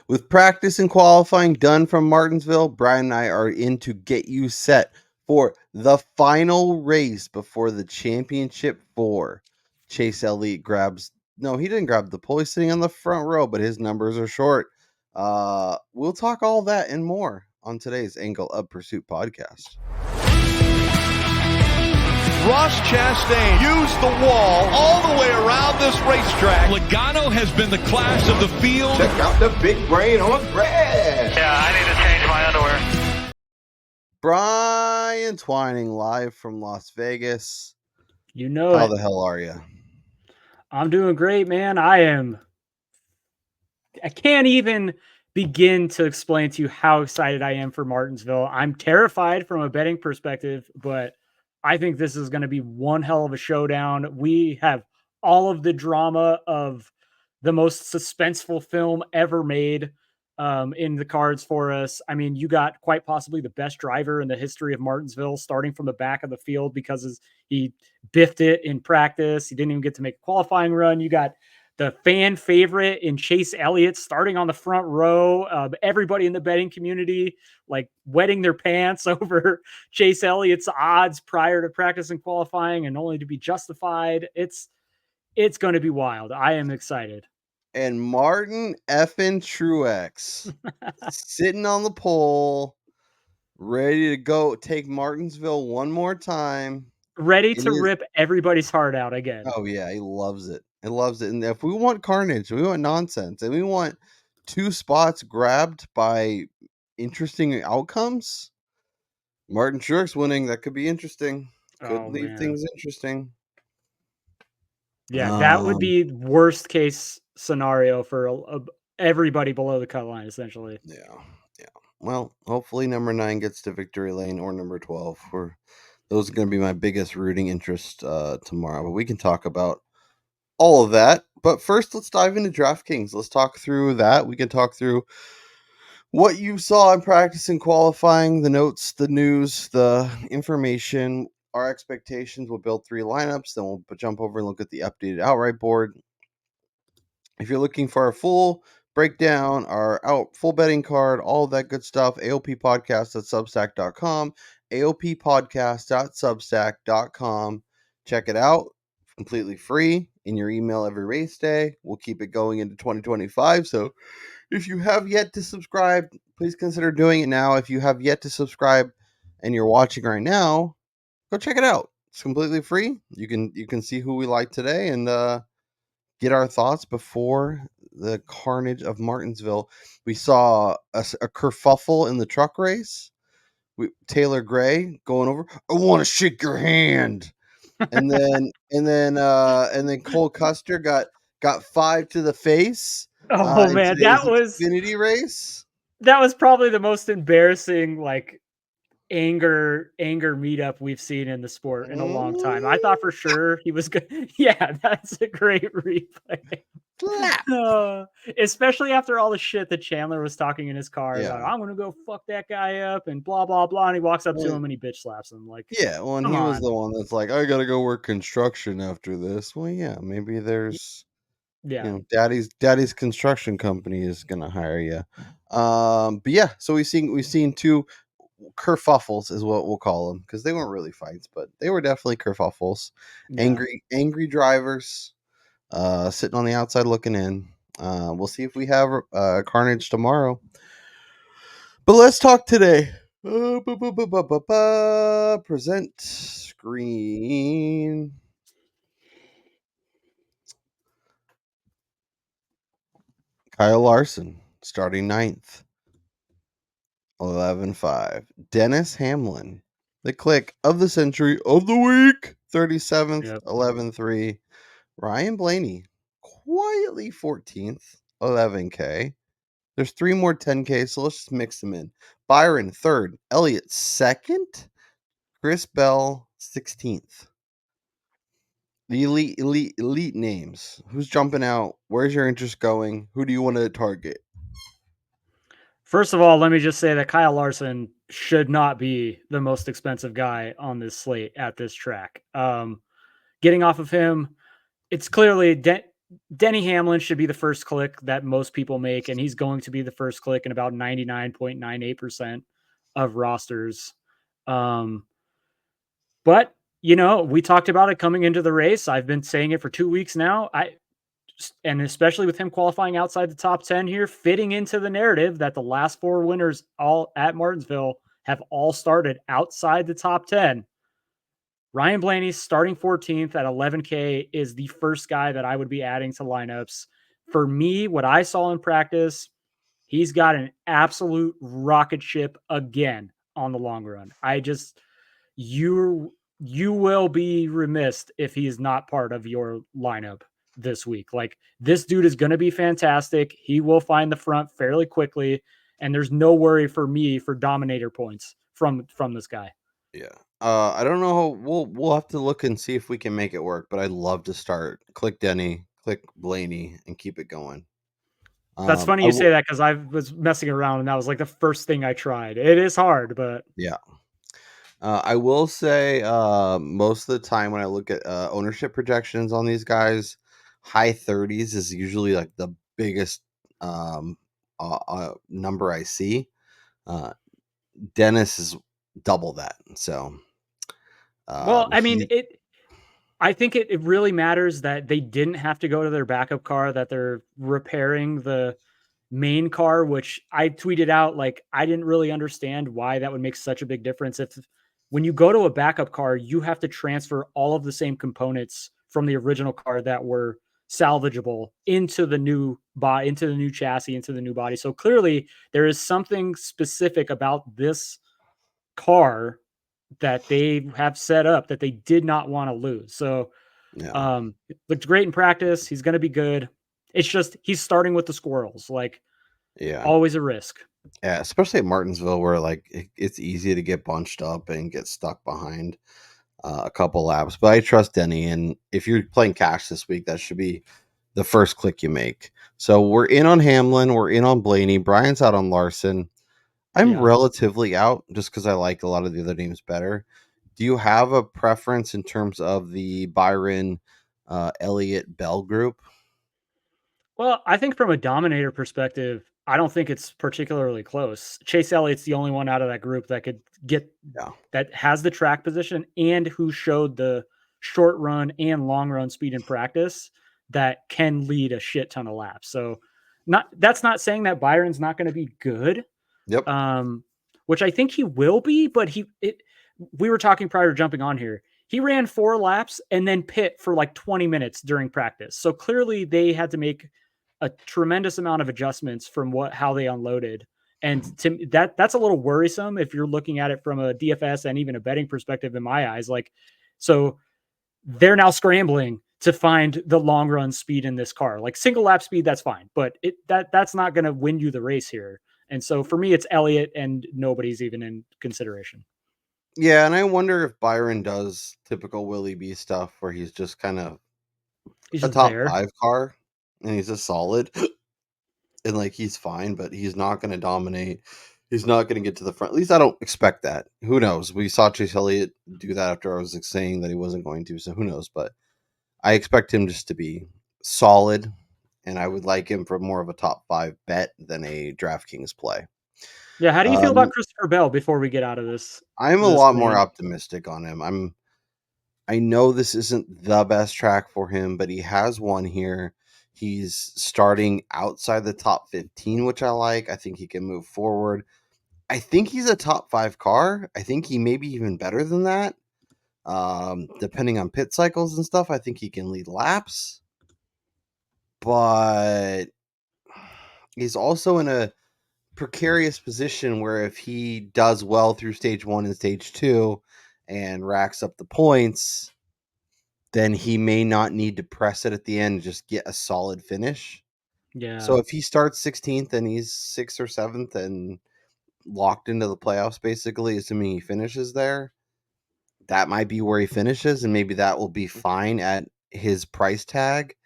With practice and qualifying done from Martinsville, Brian and I are in to get you set for the final race before the championship 4. Chase Elliott he didn't grab the pole. He's sitting on the front row, but his numbers are short. We'll talk all that and more on today's Angle of Pursuit podcast. Ross Chastain used the wall all the way around this racetrack. Logano has been the class of the field. Check out the big brain on Brad. Yeah, I need to change my underwear. Brian Twining live from Las Vegas. You know How the hell are you? I'm doing great, man. I can't even begin to explain to you how excited I am for Martinsville. I'm terrified from a betting perspective, but I think this is going to be one hell of a showdown. We have all of the drama of the most suspenseful film ever made in the cards for us. I mean, you got quite possibly the best driver in the history of Martinsville starting from the back of the field because he biffed it in practice. He didn't even get to make a qualifying run. You got the fan favorite in Chase Elliott starting on the front row. Everybody in the betting community like wetting their pants over Chase Elliott's odds prior to practice and qualifying, and only to be justified. It's going to be wild. I am excited. And Martin effing Truex sitting on the pole, ready to go take Martinsville one more time. Ready to rip everybody's heart out again. Oh, yeah. He loves it. He loves it. And if we want carnage, we want nonsense, and we want 2 spots grabbed by interesting outcomes, Martin Truex winning, that could be interesting. Could leave things interesting. Yeah, that would be worst case scenario for everybody below the cut line, essentially. Yeah. Well, hopefully number 9 gets to victory lane, or number 12. Those are going to be my biggest rooting interest tomorrow. But we can talk about all of that. But first, let's dive into DraftKings. Let's talk through that. We can talk through what you saw in practice and qualifying, the notes, the news, the information, our expectations. We'll build 3 lineups. Then we'll jump over and look at the updated outright board. If you're looking for a full breakdown, our full betting card, all of that good stuff, aoppodcast.substack.com, aoppodcast.substack.com. Check it out. Completely free in your email every race day. We'll keep it going into 2025. So if you have yet to subscribe, please consider doing it now. If you have yet to subscribe and you're watching right now, go check it out. It's completely free. You can see who we like today and get our thoughts before the carnage of Martinsville. We saw a kerfuffle in the truck race. Taylor Gray going over, I want to shake your hand. And then Cole Custer got 5 to the face. Oh man, that was Xfinity race. That was probably the most embarrassing anger meetup we've seen in the sport in a long time. I thought for sure he was good. Yeah, that's a great replay. Especially after all the shit that Chandler was talking in his car. Yeah. Like, I'm gonna go fuck that guy up and blah blah blah. And he walks up to him and he bitch slaps him. Like, yeah, well, and he was the one that's like, I gotta go work construction after this. Well, yeah, maybe there's daddy's construction company is gonna hire you. But yeah, so we've seen 2 kerfuffles is what we'll call them, because they weren't really fights, but they were definitely kerfuffles. Yeah. Angry drivers sitting on the outside looking in. We'll see if we have carnage tomorrow, but let's talk today. Present screen. Kyle Larson starting 9th, 11.5. Dennis Hamlin, the click of the century of the week, 37th, 11.3. Ryan Blaney, quietly 14th, 11K. There's 3 more 10K, so let's just mix them in. Byron, 3rd. Elliott, 2nd. Chris Bell, 16th. The elite names. Who's jumping out? Where's your interest going? Who do you want to target? First of all, let me just say that Kyle Larson should not be the most expensive guy on this slate at this track. Getting off of him, it's clearly Denny Hamlin should be the first click that most people make, and he's going to be the first click in about 99.98% of rosters. But we talked about it coming into the race. I've been saying it for 2 weeks now. And especially with him qualifying outside the top 10 here, fitting into the narrative that the last 4 winners all at Martinsville have all started outside the top 10. Ryan Blaney starting 14th at 11K is the first guy that I would be adding to lineups. For me, what I saw in practice, he's got an absolute rocket ship again on the long run. You will be remiss if he is not part of your lineup this week. Like, this dude is going to be fantastic. He will find the front fairly quickly, and there's no worry for me for dominator points from this guy. Yeah. I don't know. We'll have to look and see if we can make it work. But I'd love to start. Click Denny, click Blaney, and keep it going. That's funny you say that, because I was messing around and that was like the first thing I tried. It is hard, but yeah. I will say most of the time when I look at ownership projections on these guys, high 30s is usually like the biggest number I see. Dennis is double that. So, well, I mean, I think it really matters that they didn't have to go to their backup car, that they're repairing the main car, which I tweeted out, like, I didn't really understand why that would make such a big difference. If when you go to a backup car, you have to transfer all of the same components from the original car that were salvageable into the new chassis, into the new body. So clearly there is something specific about this car that they have set up that they did not want to lose. So it looked great in practice. He's going to be good. It's just he's starting with the squirrels, like, always a risk. Yeah, especially at Martinsville, where like it's easy to get bunched up and get stuck behind a couple laps. But I trust Denny, and if you're playing cash this week, that should be the first click you make. So we're in on Hamlin, we're in on Blaney, Brian's out on Larson. I'm relatively out just because I like a lot of the other names better. Do you have a preference in terms of the Byron, Elliott, Bell group? Well, I think from a dominator perspective, I don't think it's particularly close. Chase Elliott's the only one out of that group that could get that has the track position and who showed the short run and long run speed in practice that can lead a shit ton of laps. So that's not saying that Byron's not going to be good. Yep. Which I think he will be, but we were talking prior to jumping on here. He ran 4 laps and then pit for like 20 minutes during practice. So clearly they had to make a tremendous amount of adjustments from how they unloaded. And that's a little worrisome if you're looking at it from a DFS and even a betting perspective in my eyes. Like, so they're now scrambling to find the long run speed in this car. Like, single lap speed, that's fine, but that's not going to win you the race here. And so for me, it's Elliott, and nobody's even in consideration. Yeah, and I wonder if Byron does typical Willie B stuff where he's just kind of a top there. 5 car and he's a solid and like he's fine, but he's not going to dominate. He's not going to get to the front. At least I don't expect that. Who knows? We saw Chase Elliott do that after I was saying that he wasn't going to, so who knows? But I expect him just to be solid, and I would like him for more of a top 5 bet than a DraftKings play. Yeah, how do you feel about Christopher Bell before we get out of this? I'm a lot more optimistic on him. I know this isn't the best track for him, but he has one here. He's starting outside the top 15, which I like. I think he can move forward. I think he's a top 5 car. I think he may be even better than that. Depending on pit cycles and stuff, I think he can lead laps. But he's also in a precarious position where if he does well through stage 1 and stage 2 and racks up the points, then he may not need to press it at the end and just get a solid finish. Yeah. So if he starts 16th and he's 6th or 7th and locked into the playoffs, basically, assuming he finishes there, that might be where he finishes, and maybe that will be fine at his price tag.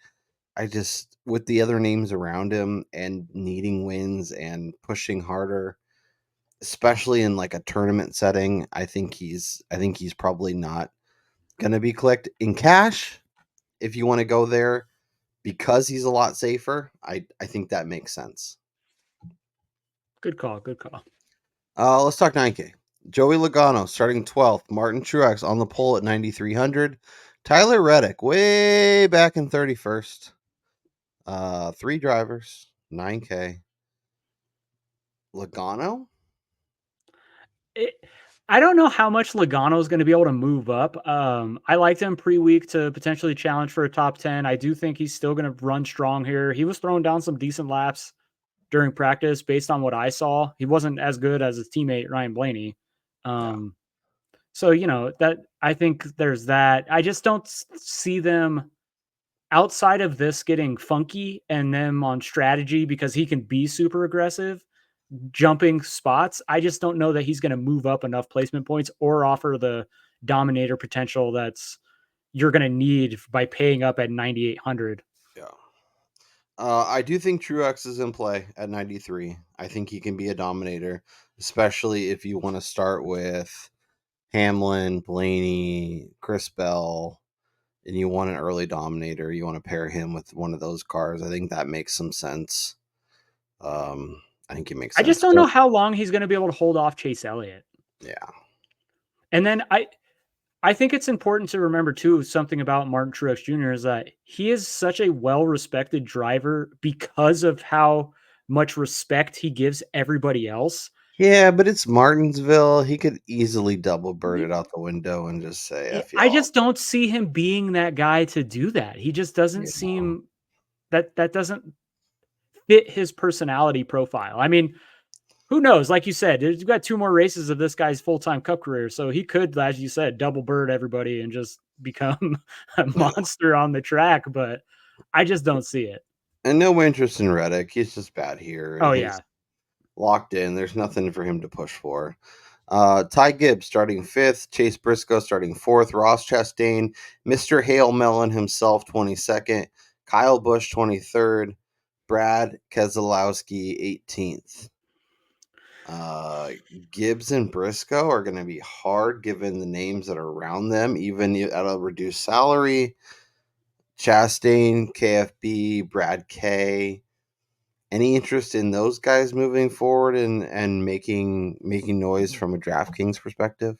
I just, with the other names around him and needing wins and pushing harder, especially in like a tournament setting, I think he's probably not going to be clicked in cash. If you want to go there, because he's a lot safer, I think that makes sense. Good call. Good call. Let's talk 9K. Joey Logano starting 12th. Martin Truex on the pole at 9,300. Tyler Reddick way back in 31st. 3 drivers, 9K. Logano? I don't know how much Logano is going to be able to move up. I liked him pre-week to potentially challenge for a top 10. I do think he's still going to run strong here. He was throwing down some decent laps during practice based on what I saw. He wasn't as good as his teammate Ryan Blaney. So, that I think there's that. I just don't see them outside of this getting funky and them on strategy because he can be super aggressive jumping spots. I just don't know that he's going to move up enough placement points or offer the dominator potential that's you're going to need by paying up at 9,800. Yeah. I do think Truex is in play at 93. I think he can be a dominator, especially if you want to start with Hamlin, Blaney, Chris Bell, and you want an early dominator. You want to pair him with one of those cars. I think that makes some sense. I think it makes sense. I just don't know how long he's going to be able to hold off Chase Elliott. Yeah. And then I think it's important to remember too, something about Martin Truex Jr. is that he is such a well-respected driver because of how much respect he gives everybody else. Yeah, but it's Martinsville. He could easily double bird it out the window and just say, F y'all. I just don't see him being that guy to do that. He just doesn't seem that doesn't fit his personality profile. I mean, who knows? Like you said, you've got 2 more races of this guy's full-time Cup career. So he could, as you said, double bird everybody and just become a monster on the track. But I just don't see it. And no interest in Reddick. He's just bad here. Oh, yeah. Locked in. There's nothing for him to push for. Ty Gibbs starting 5th. Chase Briscoe starting 4th. Ross Chastain, Mr. Hail Melon himself, 22nd. Kyle Busch, 23rd. Brad Keselowski, 18th. Gibbs and Briscoe are going to be hard given the names that are around them, even at a reduced salary. Chastain, KFB, Brad K. Any interest in those guys moving forward and making noise from a DraftKings perspective?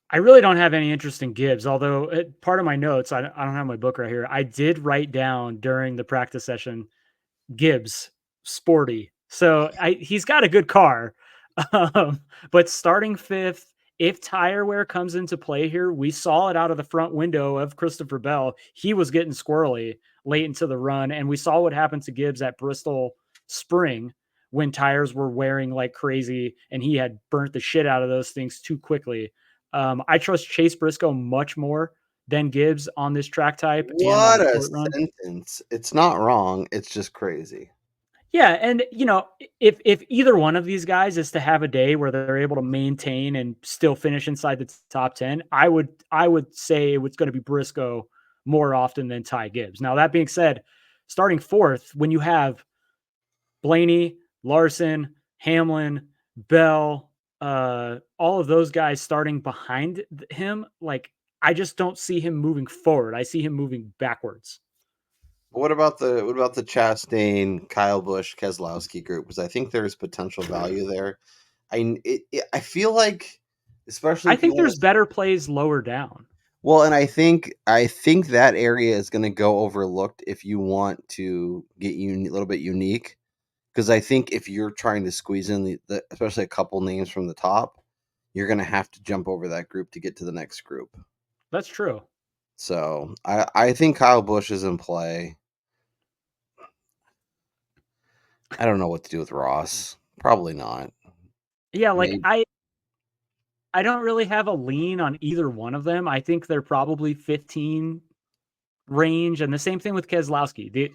I really don't have any interest in Gibbs, although part of my notes, I don't have my book right here. I did write down during the practice session, Gibbs, sporty. So he's got a good car. But starting 5th, if tire wear comes into play here, we saw it out of the front window of Christopher Bell. He was getting squirrely late into the run, and we saw what happened to Gibbs at Bristol Spring when tires were wearing like crazy, and he had burnt the shit out of those things too quickly. I trust Chase Briscoe much more than Gibbs on this track type. What a sentence. It's not wrong. It's just crazy. Yeah, and if either one of these guys is to have a day where they're able to maintain and still finish inside the top 10, I would say it's going to be Briscoe more often than Ty Gibbs. Now, that being said, starting 4th, when you have Blaney, Larson, Hamlin, Bell, all of those guys starting behind him, like I just don't see him moving forward. I see him moving backwards. What about the Chastain, Kyle Busch, Keselowski group? Because I think there's potential value there. I feel like, especially I think there's better plays lower down. Well, and I think that area is going to go overlooked if you want to get a little bit unique. Because I think if you're trying to squeeze in the especially a couple names from the top, you're going to have to jump over that group to get to the next group. That's true. So I think Kyle Busch is in play. I don't know what to do with Ross. Probably not. Yeah, like maybe. I don't really have a lean on either one of them. I think they're probably 15 range, and the same thing with Keselowski. The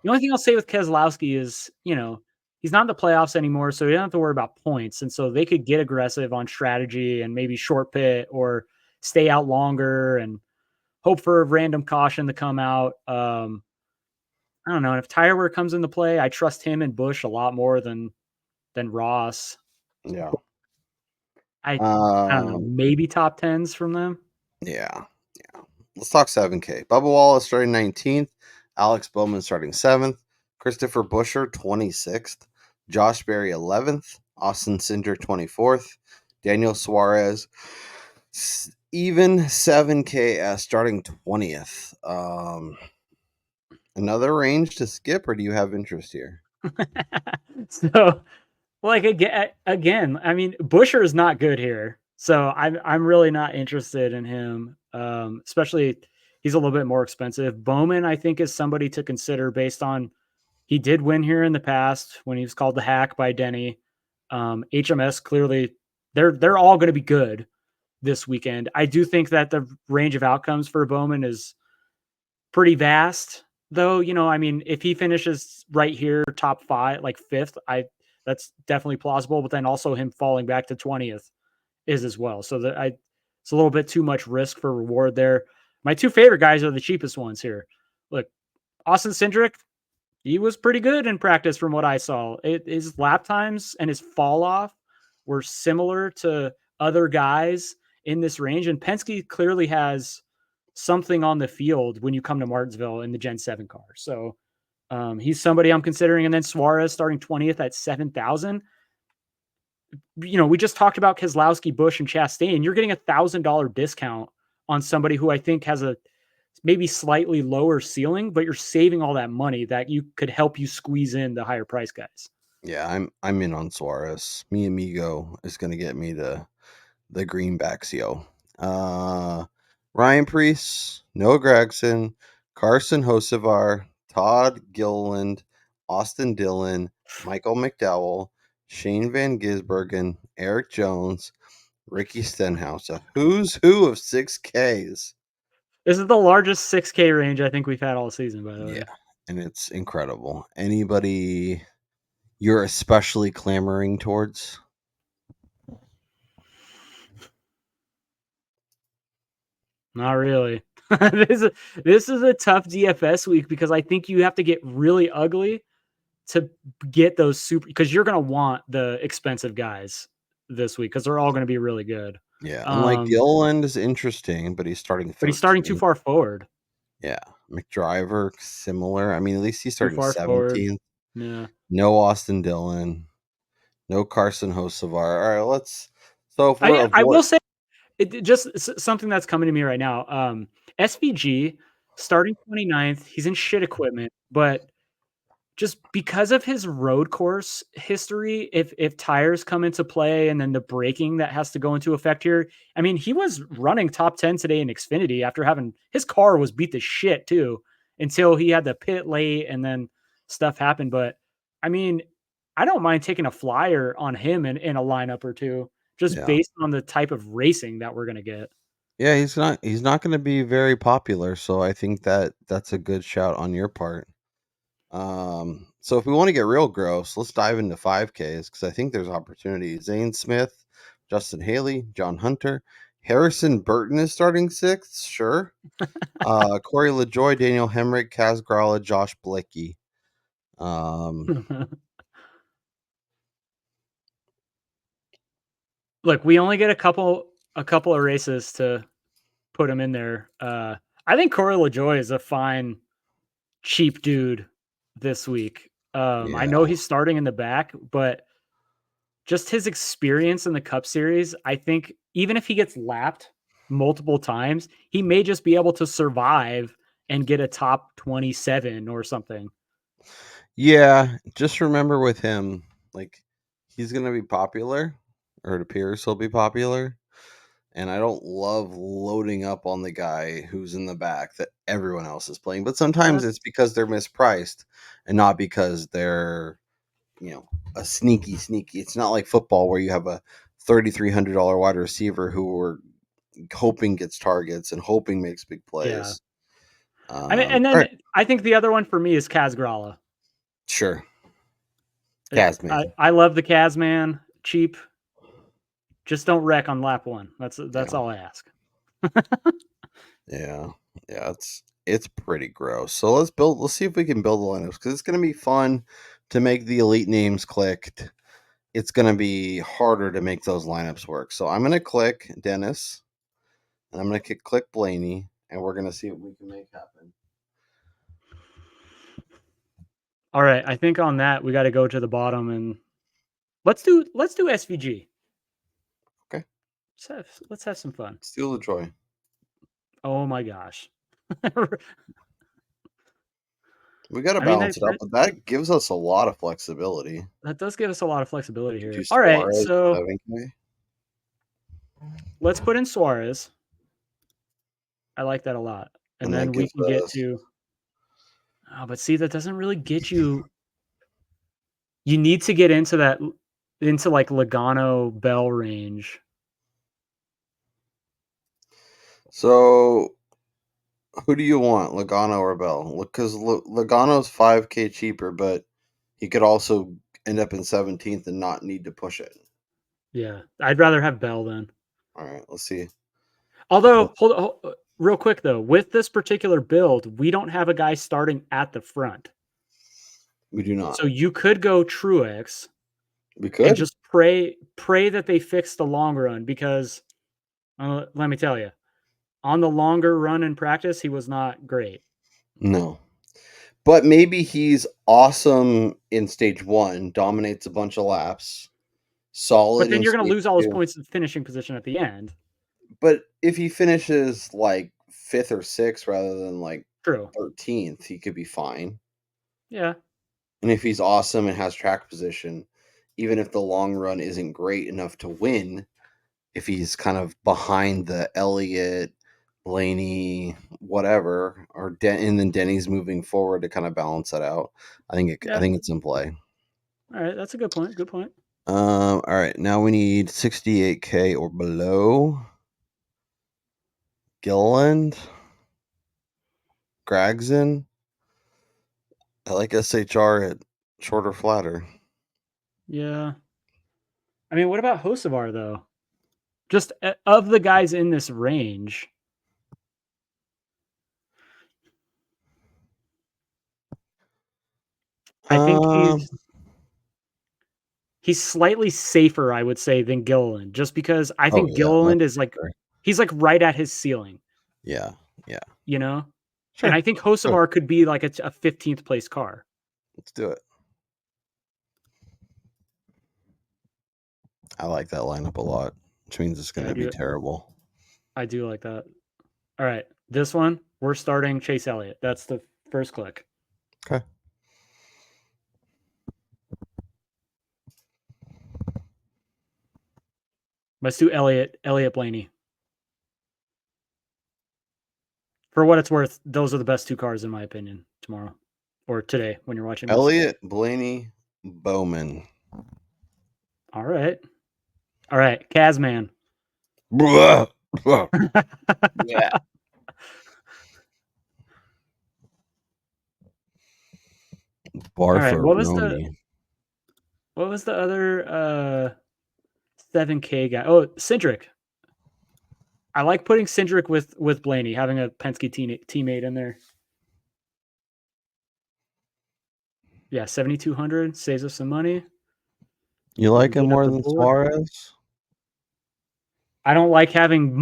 only thing I'll say with Keselowski is, he's not in the playoffs anymore, so you don't have to worry about points. And so they could get aggressive on strategy and maybe short pit or stay out longer and hope for a random caution to come out. I don't know. And if tire wear comes into play, I trust him and Busch a lot more than Ross. Yeah. I don't know, maybe top 10s from them. Yeah. Let's talk 7K. Bubba Wallace starting 19th. Alex Bowman starting 7th. Christopher Buescher 26th. Josh Berry 11th. Austin Cindric 24th. Daniel Suarez even 7K starting 20th. Another range to skip, or do you have interest here? So, like again, I mean, Buescher is not good here, so I'm really not interested in him. Especially he's a little bit more expensive. Bowman, I think, is somebody to consider based on he did win here in the past when he was called the hack by Denny. HMS clearly they're all going to be good this weekend. I do think that the range of outcomes for Bowman is pretty vast, though. I mean, if he finishes right here, top 5, like 5th, that's definitely plausible. But then also him falling back to 20th is as well. So it's a little bit too much risk for reward there. My 2 favorite guys are the cheapest ones here. Look, Austin Cindric, he was pretty good in practice from what I saw. His lap times and his fall off were similar to other guys in this range. And Penske clearly has something on the field when you come to Martinsville in the Gen 7 car. So he's somebody I'm considering. And then Suarez starting 20th at 7,000. We just talked about Keselowski, Busch, and Chastain. You're getting $1,000 discount on somebody who I think has a maybe slightly lower ceiling, but you're saving all that money that you could help you squeeze in the higher price guys. Yeah, I'm in on Suarez. Mi amigo is going to get me the greenbacks, yo. Ryan Preece, Noah Gragson, Carson Hocevar, Todd Gilliland, Austin Dillon, Michael McDowell, Shane Van Gisbergen, Eric Jones, Ricky Stenhouse. A who's who of 6Ks. This is the largest 6K range I think we've had all season, by the way. Yeah, and it's incredible. Anybody you're especially clamoring towards? Not really. This is a tough DFS week because I think you have to get really ugly to get those super, because you're going to want the expensive guys this week because they're all going to be really good. Yeah, and like Gilliland is interesting, but he's starting 13th. But he's starting too far forward. Yeah, McDriver similar. I mean, at least he's starting 17th. Yeah. No Austin Dillon, no Carson Hocevar. All right, let's. So if I will say, just something that's coming to me right now. SVG starting 29th. He's in shit equipment, but just because of his road course history, if tires come into play and then the braking that has to go into effect here, I mean, he was running top 10 today in Xfinity after having his car was beat to shit too until he had the pit late and then stuff happened. But I mean, I don't mind taking a flyer on him in a lineup or two, just based on the type of racing that we're going to get. Yeah, he's not going to be very popular, so I think that's a good shout on your part. So if we want to get real gross, let's dive into 5Ks because I think there's opportunity. Zane Smith, Justin Haley, John Hunter, Harrison Burton is starting 6th, sure. Corey LaJoy, Daniel Hemrick, Kaz Grala, Josh Blicky. Look, we only get a couple of races to put him in there. I think Corey LaJoy is a fine, cheap dude this week. I know he's starting in the back, but just his experience in the Cup Series, I think even if he gets lapped multiple times, he may just be able to survive and get a top 27 or something. Yeah, just remember with him, like he's going to be popular, or it appears he'll be popular. And I don't love loading up on the guy who's in the back that everyone else is playing. But sometimes it's because they're mispriced and not because they're, a sneaky. It's not like football where you have a $3,300 wide receiver who we're hoping gets targets and hoping makes big plays. Yeah. And then right. I think the other one for me is Kaz Grala. Sure. Kazman. I love the Kazman. Cheap. Just don't wreck on lap 1. That's all I ask. Yeah, it's pretty gross. So let's see if we can build the lineups because it's going to be fun to make the elite names clicked. It's going to be harder to make those lineups work. So I'm going to click Dennis, and I'm going to click Blaney, and we're going to see what we can make happen. All right, I think on that we got to go to the bottom and let's do SVG. Okay. Let's have some fun. Steal the joy. Oh my gosh. We got to I mean, balance it out, but that gives us a lot of flexibility. that does give us a lot of flexibility Do here. All right, Suarez, so 7K. let's put in Suarez. I like that a lot. And that then we gives can get us to but see, that doesn't really get you. You need to get into like Logano Bell range. So who do you want, Logano or Bell? Because Logano's 5K cheaper, but he could also end up in 17th and not need to push it. Yeah, I'd rather have Bell then. All right, let's see. Although, hold real quick though, with this particular build, we don't have a guy starting at the front. We do not. So you could go Truex. We could. And just pray that they fix the long run because let me tell you, on the longer run in practice, he was not great. No. But maybe he's awesome in stage 1, dominates a bunch of laps, solid. But then you're going to stage lose all his 2. points in finishing position at the end. But if he finishes like 5th or 6th rather than like True. 13th, he could be fine. Yeah. And if he's awesome and has track position, even if the long run isn't great enough to win, if he's kind of behind the Elliott, Blaney, whatever, and then Denny's moving forward to kind of balance that out, I think it's in play. All right, that's a good point. Good point. All right, now we need 68K or below. Gilliland, Gragson. I like SHR at shorter, flatter. Yeah. I mean, what about Hocevar though? Just of the guys in this range. I think he's slightly safer, I would say, than Gilliland, just because I think Gilliland is like he's like right at his ceiling. Yeah. You know? Sure. And I think Hocevar could be like a 15th place car. Let's do it. I like that lineup a lot, which means it's going to be terrible. I do like that. All right. This one, we're starting Chase Elliott. That's the first click. Okay. Let's do Elliott Blaney. For what it's worth, those are the best 2 cars in my opinion tomorrow or today when you're watching this. Elliott, Blaney, Bowman. All right. Kazman. Yeah. Right, what was the other 7K guy? Oh, Cindric. I like putting Cindric with Blaney, having a Penske teammate in there. Yeah, 7,200 saves us some money. You like him more than Suarez? I don't like having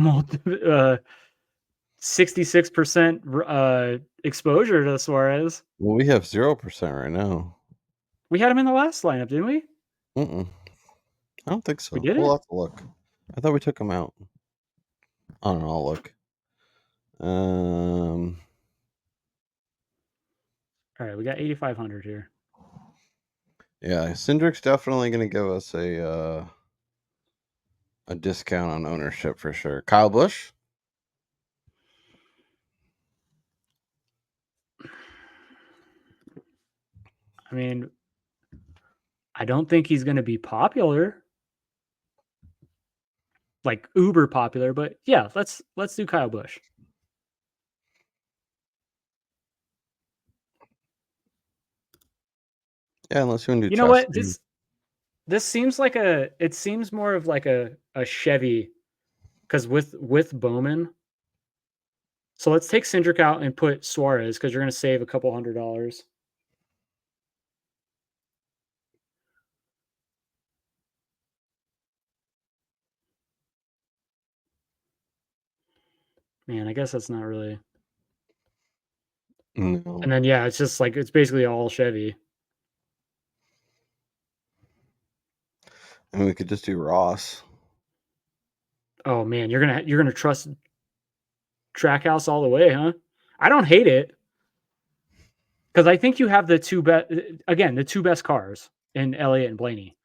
66% exposure to Suarez. Well, we have 0% right now. We had him in the last lineup, didn't we? I don't think so. We did. We'll have to look. I thought we took him out. I don't know. I'll look. All right, we got 8,500 here. Yeah, Cindric's definitely going to give us a discount on ownership for sure. Kyle Busch? I mean, I don't think he's going to be popular. Like uber popular, but yeah, let's do Kyle Busch. Yeah, unless you want to do You know what? This seems like it seems more of like a Chevy because with Bowman. So let's take Cindric out and put Suarez because you're going to save a couple $100. Man, I guess that's not really. No. And then yeah, it's just like it's basically all Chevy. I mean, we could just do Ross. Oh man, you're gonna trust Trackhouse all the way, huh? I don't hate it because I think you have the two best cars in Elliott and Blaney.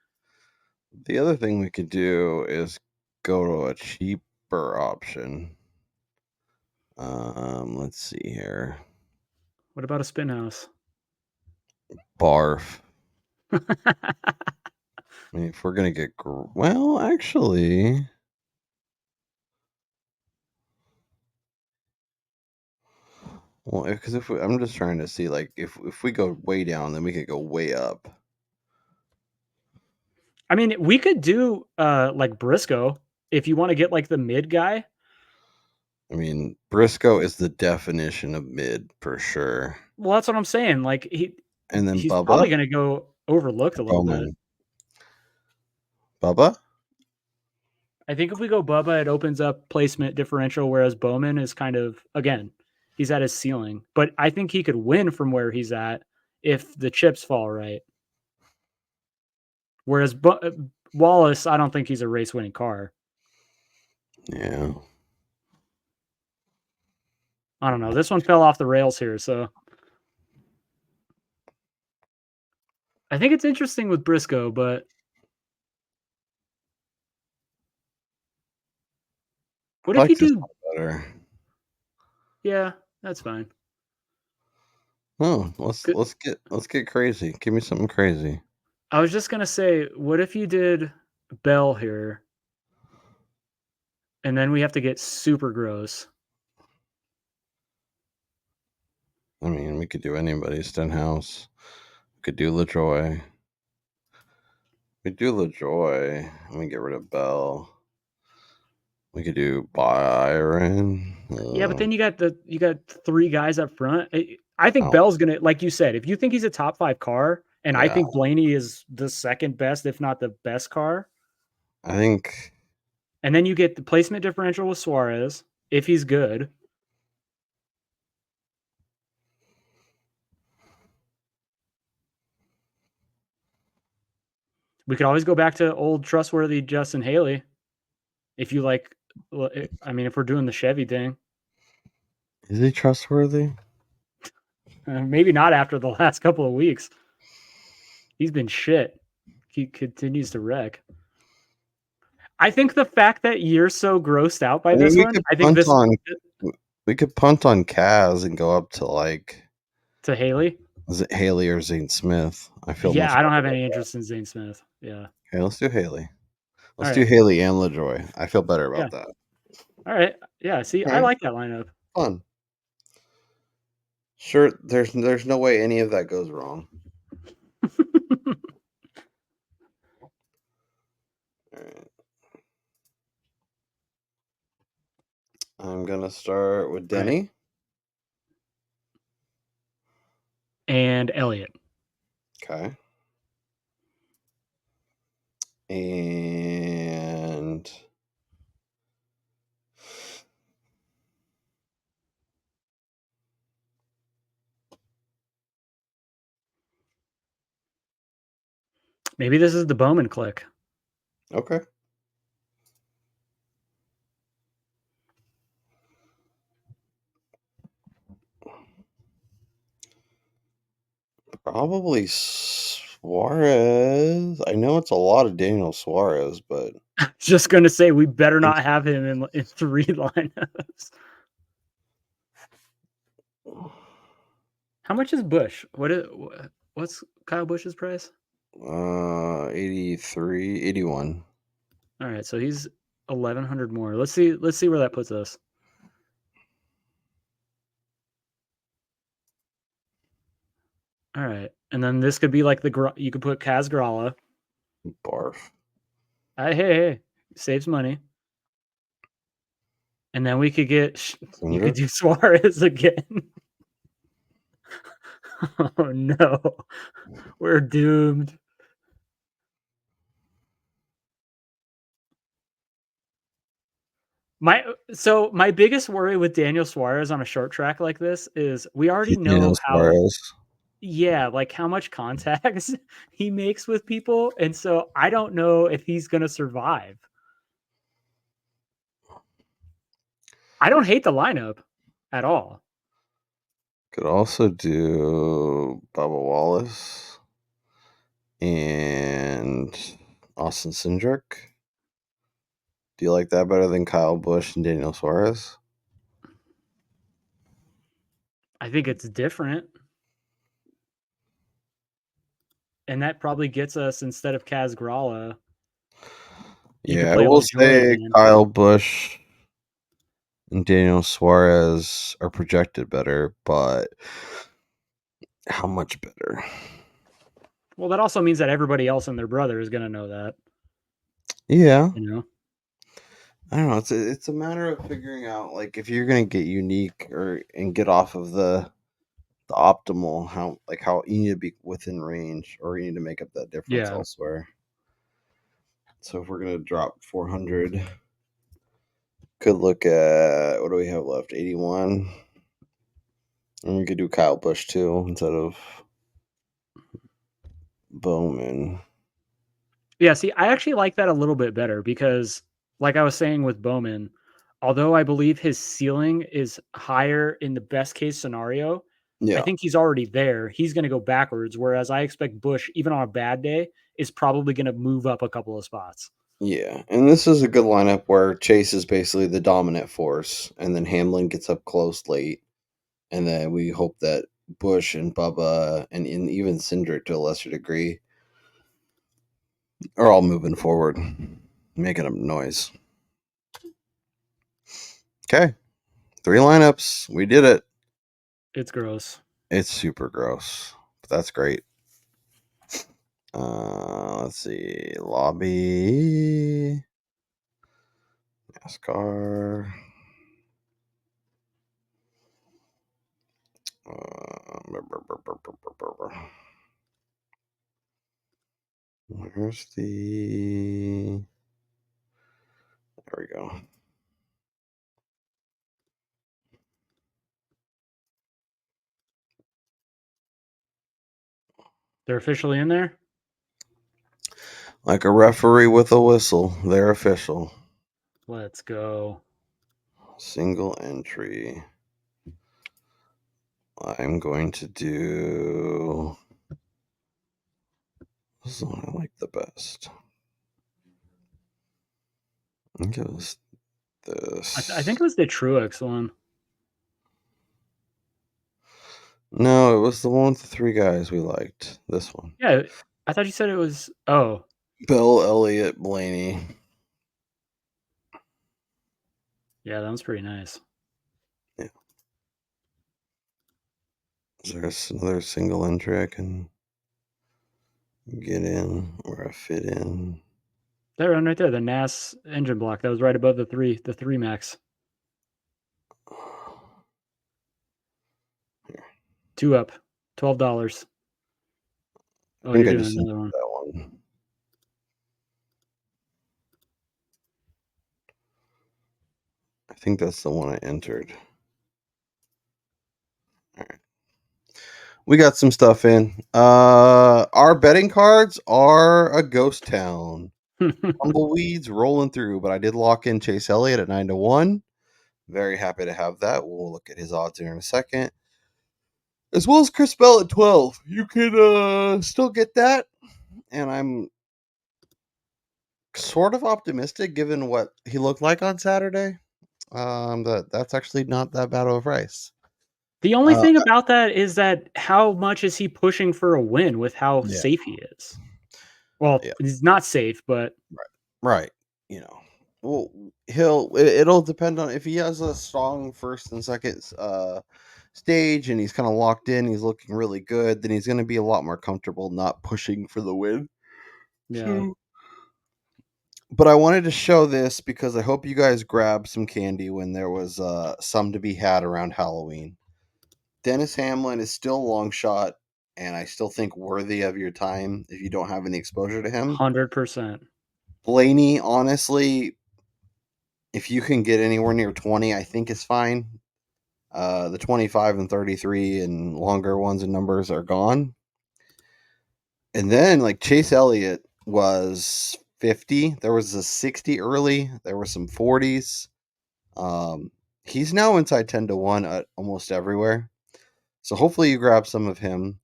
The other thing we could do is go to a cheaper option. Let's see here. What about a spin house? Barf. I mean, if we're gonna get well, actually, well, because I'm just trying to see, like, if we go way down, then we could go way up. I mean, we could do like Briscoe if you want to get like the mid guy. I mean, Briscoe is the definition of mid for sure. Well, that's what I'm saying. Like And then he's Bubba, probably going to go overlooked a little bit. Bubba. I think if we go Bubba, it opens up placement differential, whereas Bowman is kind of, again, he's at his ceiling. But I think he could win from where he's at if the chips fall right. Whereas Wallace, I don't think he's a race winning car. Yeah. I don't know. This one fell off the rails here, so I think it's interesting with Briscoe, but what if you do better? Yeah, that's fine. Oh, let's get crazy. Give me something crazy. I was just gonna say, what if you did Bell here, and then we have to get super gross? I mean, we could do anybody. Stenhouse. We could do LaJoy. We do LaJoy. Let me get rid of Bell. We could do Byron. Yeah, but then you got three guys up front. I think Bell's gonna, like you said, if you think he's a top 5 car, and I think Blaney is the second best, if not the best car. I think. And then you get the placement differential with Suarez if he's good. We could always go back to old trustworthy Justin Haley. If you like, I mean, if we're doing the Chevy thing. Is he trustworthy? Maybe not after the last couple of weeks. He's been shit. He continues to wreck. I think the fact that you're so grossed out by this one, I think we could punt on Kaz and go up to like to Haley. Is it Haley or Zane Smith? I feel. Yeah, I don't have any interest in Zane Smith. Yeah. Okay, let's do Haley. Let's do Haley and LaJoy. I feel better about that. All right. Yeah. See, I like that lineup. Fun. Sure. There's no way any of that goes wrong. All right. I'm gonna start with Denny. Right. And Elliott. Okay. And maybe this is the Bowman click. Okay. Probably Suarez. I know it's a lot of Daniel Suarez, but just gonna say we better not have him in 3 lineups. How much is Busch? What's Kyle Busch's price? 83, 81. All right, so he's 1,100 more. Let's see where that puts us. All right, and then this could be like you could put Kaz Grala. Barf. Hey, saves money. And then we could get you could do Suarez again. Oh no, we're doomed. My biggest worry with Daniel Suarez on a short track like this is we already know how. Suarez. Yeah, like how much contacts he makes with people. And so I don't know if he's going to survive. I don't hate the lineup at all. Could also do Bubba Wallace and Austin Cindric. Do you like that better than Kyle Busch and Daniel Suarez? I think it's different. And that probably gets us, instead of Kaz Gralla, you could Yeah, I play will LaJoy say again. Kyle Busch and Daniel Suarez are projected better, but how much better? Well, that also means that everybody else and their brother is going to know that. Yeah. You know? I don't know. It's a matter of figuring out, like, if you're gonna get unique and get off of the optimal, how you need to be within range, or you need to make up that difference Yeah. elsewhere. So if we're gonna drop 400, could look at, what do we have left? 81, and we could do Kyle Busch too instead of Bowman. Yeah, see, I actually like that a little bit better because, like I was saying with Bowman, although I believe his ceiling is higher in the best case scenario, I Yeah, think he's already there. He's going to go backwards, whereas I expect Bush, even on a bad day, is probably going to move up a couple of spots. yeah, and this is a good lineup where Chase is basically the dominant force, and then Hamlin gets up close late. And then we hope that Bush and Bubba and even Cindric to a lesser degree are all moving forward, making a noise. Okay, 3 lineups. We did it. It's gross. It's super gross, but that's great. Let's see. Lobby. NASCAR. Where's the... There we go. They're officially in there. Like a referee with a whistle, they're official. Let's go. Single entry. I'm going to do... This is the one I like the best. I think it was this. I think it was the Truex one. No, it was the one with the 3 guys we liked. This one. Yeah, I thought you said it was. Oh, Bill, Elliott, Blaney. yeah, that was pretty nice. Yeah. Is there another single entry I can get in or I fit in? That one right there, the NAS engine block. That was right above the three max. Here. 2 up, $12. I Oh, think you're I doing just another entered one. that one. I think that's the one I entered. All right. We got some stuff in. Our betting cards are a ghost town. Tumbleweeds rolling through, but I did lock in Chase Elliott at 9-1. Very happy to have that. We'll look at his odds here in a second. As well as Chris Bell at 12. You can still get that. And I'm sort of optimistic given what he looked like on Saturday. That's actually not that bad of a price. The only Uh, thing about that is that how much is he pushing for a win with how yeah, safe he is? Well, yeah, he's not safe, but right. You know, well, it'll depend on if he has a strong first and second stage and he's kind of locked in, he's looking really good, then he's going to be a lot more comfortable not pushing for the win. yeah, But I wanted to show this because I hope you guys grabbed some candy when there was some to be had around Halloween. Dennis Hamlin is still a long shot, and I still think worthy of your time if you don't have any exposure to him. 100%. Blaney, honestly, if you can get anywhere near 20, I think is fine. The 25 and 33 and longer ones and numbers are gone. And then like Chase Elliott was 50. There was a 60 early. There were some 40s. He's now inside 10 to 1 at almost everywhere. So hopefully you grab some of him.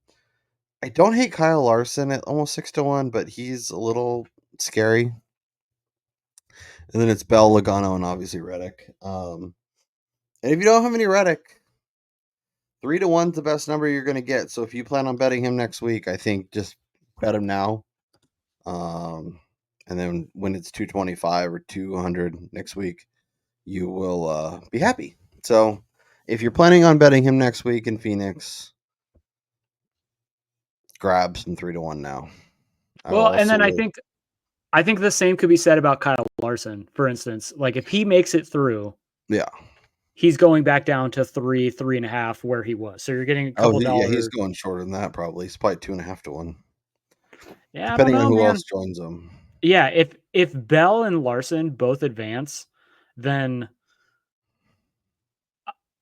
I don't hate Kyle Larson at almost 6 to 1, but he's a little scary. And then it's Bell, Logano, and obviously Reddick. And if you don't have any Reddick, 3 to 1's the best number you're going to get. So if you plan on betting him next week, I think just bet him now. And then when it's 225 or 200 next week, you will be happy. So if you're planning on betting him next week in Phoenix, grab some 3 to 1 now. Well, and then I think the same could be said about Kyle Larson, for instance. Like if he makes it through, yeah, he's going back down to 3.5 where he was. So you're getting a couple dollars. Yeah, he's going shorter than that probably. He's probably 2.5 to 1. Yeah, depending I don't know, on who man. else joins him. Yeah, if Bell and Larson both advance, then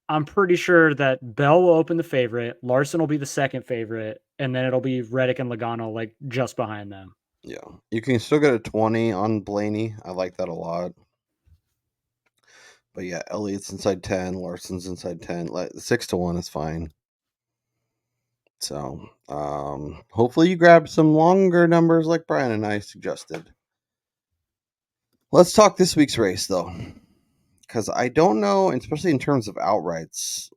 I'm pretty sure that Bell will open the favorite, Larson will be the second favorite, and then it'll be Reddick and Logano like just behind them. Yeah, you can still get a 20 on Blaney. I like that a lot. But yeah, Elliott's inside 10, Larson's inside 10. 6 to 1 is fine. So hopefully you grab some longer numbers like Brian and I suggested. Let's talk this week's race though, because I don't know, especially in terms of outrights,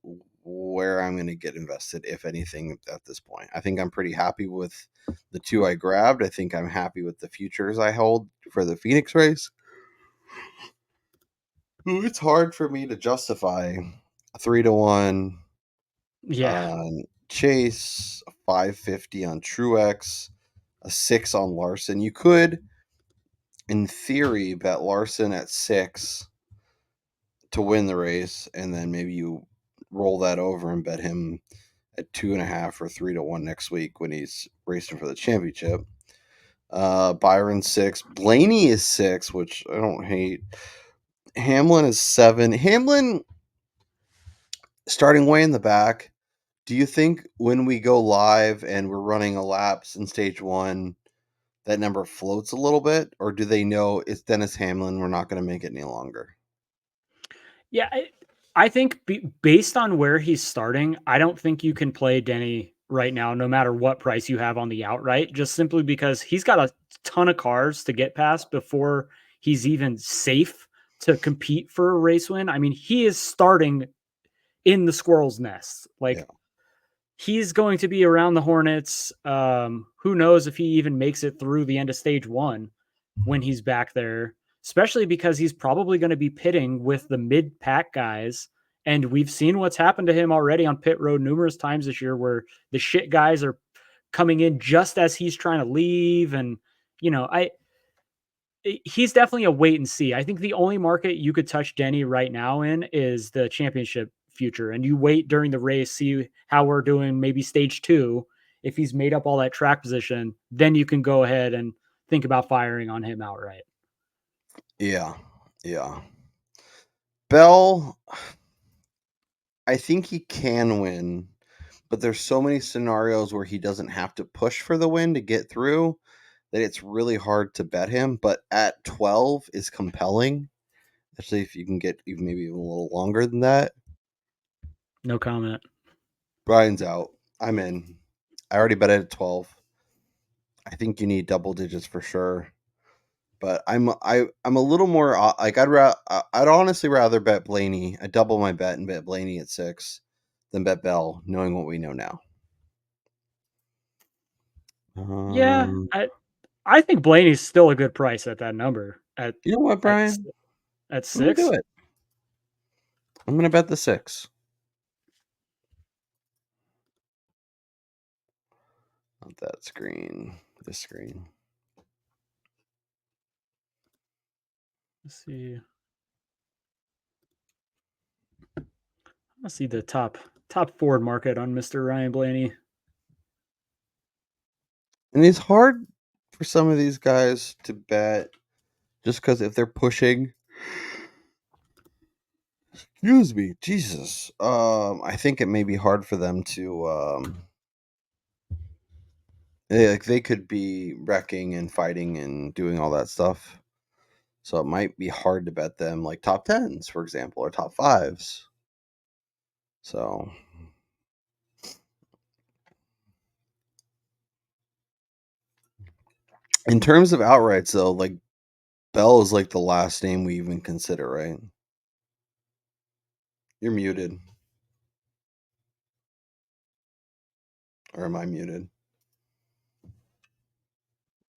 where I'm going to get invested, if anything, at this point. I think I'm pretty happy with the two I grabbed. I think I'm happy with the futures I hold for the Phoenix race. It's hard for me to justify a 3 to 1 on Chase, a 550 on Truex, a 6 on Larson. You could, in theory, bet Larson at 6 to win the race, and then maybe you roll that over and bet him at 2.5 or 3 to 1 next week when he's racing for the championship. Byron 6, Blaney is 6, which I don't hate. Hamlin is 7. Hamlin starting way in the back. Do you think when we go live and we're running a laps in stage 1, that number floats a little bit, or do they know it's Dennis Hamlin? We're not going to make it any longer. Yeah, I think based on where he's starting, I don't think you can play Denny right now, no matter what price you have on the outright, just simply because he's got a ton of cars to get past before he's even safe to compete for a race win. I mean, he is starting in the squirrel's nest. Like, he's going to be around the Hornets. Who knows if he even makes it through the end of stage 1 when he's back there, especially because he's probably going to be pitting with the mid-pack guys. And we've seen what's happened to him already on pit road numerous times this year, where the shit guys are coming in just as he's trying to leave. And, he's definitely a wait and see. I think the only market you could touch Denny right now in is the championship future. And you wait during the race, see how we're doing, maybe stage 2. If he's made up all that track position, then you can go ahead and think about firing on him outright. Yeah. Bell, I think he can win, but there's so many scenarios where he doesn't have to push for the win to get through that it's really hard to bet him. But at 12 is compelling, especially if you can get maybe even a little longer than that. No comment. Brian's out. I'm in. I already bet it at 12. I think you need double digits for sure. But I'm a little more like I'd honestly rather bet Blaney. I double my bet and bet Blaney at 6 than bet Bell, knowing what we know now. Yeah, I think Blaney's still a good price at that number. You know what, Brian? At 6, I'm gonna do it. I'm gonna bet the 6. Not that screen. This screen. Let's see. Let's see the top forward market on Mr. Ryan Blaney. And it's hard for some of these guys to bet just because if they're pushing Excuse me, Jesus. I think it may be hard for them to like they could be wrecking and fighting and doing all that stuff. So it might be hard to bet them like top tens, for example, or top fives. So in terms of outrights, though, like Bell is like the last name we even consider, right? You're muted. Or am I muted?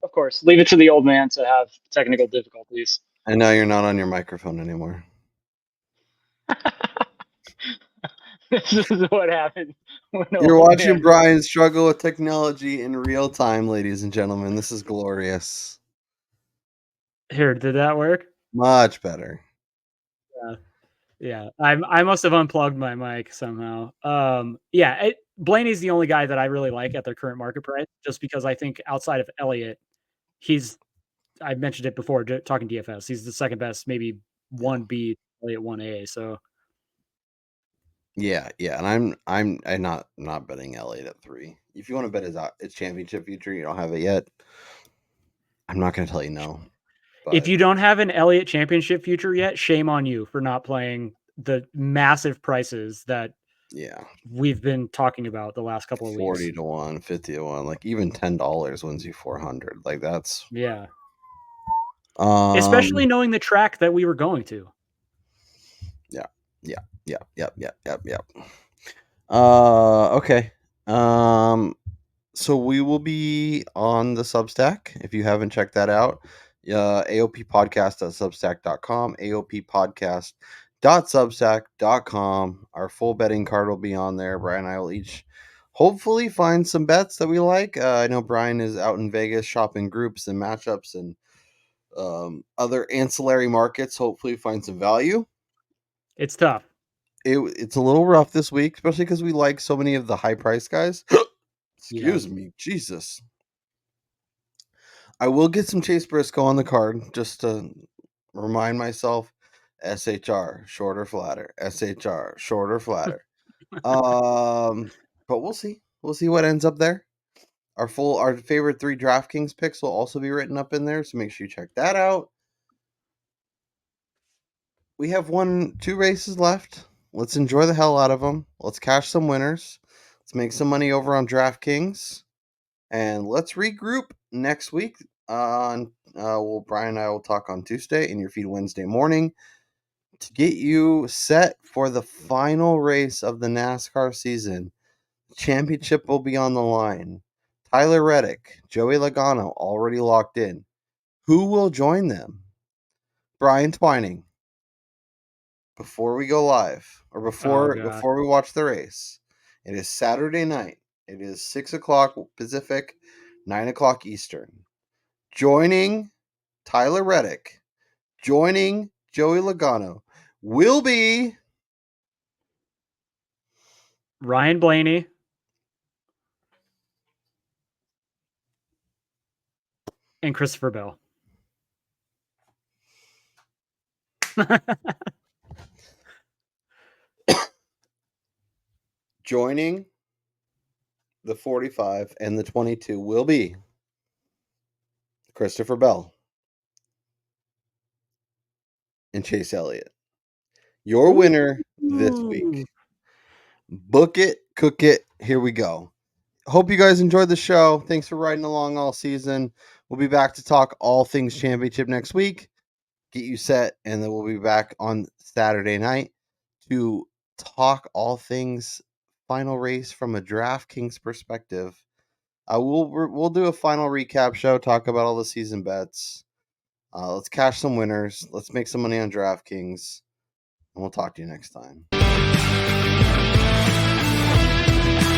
Of course, leave it to the old man to have technical difficulties. I know you're not on your microphone anymore. This is what happens when an You're old watching man. Brian struggle with technology in real time, ladies and gentlemen. This is glorious. Here, did that work? Much better. Yeah, I must have unplugged my mic somehow. Blaney's the only guy that I really like at their current market price, just because I think outside of Elliott, I mentioned it before talking DFS. He's the second best, maybe 1B, Elliott 1A. So Yeah, and I'm not betting Elliott at 3. If you want to bet his championship future, you don't have it yet. I'm not going to tell you no. But if you don't have an Elliott championship future yet, shame on you for not playing the massive prices that we've been talking about the last couple of 40 weeks. to 1, 50 to 1, like even $10 wins you 400. Like that's especially knowing the track that we were going to. Yep. Okay. So we will be on the Substack. If you haven't checked that out, AOPpodcast.substack.com, AOPpodcast.substack.com. Our full betting card will be on there. Brian and I will each hopefully find some bets that we like. I know Brian is out in Vegas shopping groups and matchups and other ancillary markets. Hopefully find some value. It's tough. It's a little rough this week, especially because we like so many of the high price guys. Excuse me, Jesus. I will get some Chase Briscoe on the card just to remind myself. SHR, shorter, flatter. SHR, shorter, flatter. But we'll see. We'll see what ends up there. Our favorite 3 DraftKings picks will also be written up in there, so make sure you check that out. We have 2 races left. Let's enjoy the hell out of them. Let's cash some winners. Let's make some money over on DraftKings. And let's regroup next week. Brian and I will talk on Tuesday in your feed Wednesday morning to get you set for the final race of the NASCAR season. Championship will be on the line. Tyler Reddick, Joey Logano already locked in. Who will join them? Brian Twining. Before we go live, or before we watch the race, it is Saturday night. It is 6:00 Pacific, 9:00 Eastern. Joining Tyler Reddick, joining Joey Logano, will be Ryan Blaney and Christopher Bell. joining the 45 and the 22 will be Christopher Bell and Chase Elliott. Your winner this week. Book it, cook it. Here we go. Hope you guys enjoyed the show. Thanks for riding along all season. We'll be back to talk all things championship next week. Get you set, and then we'll be back on Saturday night to talk all things final race from a DraftKings perspective. We'll do a final recap show, talk about all the season bets. Let's cash some winners. Let's make some money on DraftKings, and we'll talk to you next time.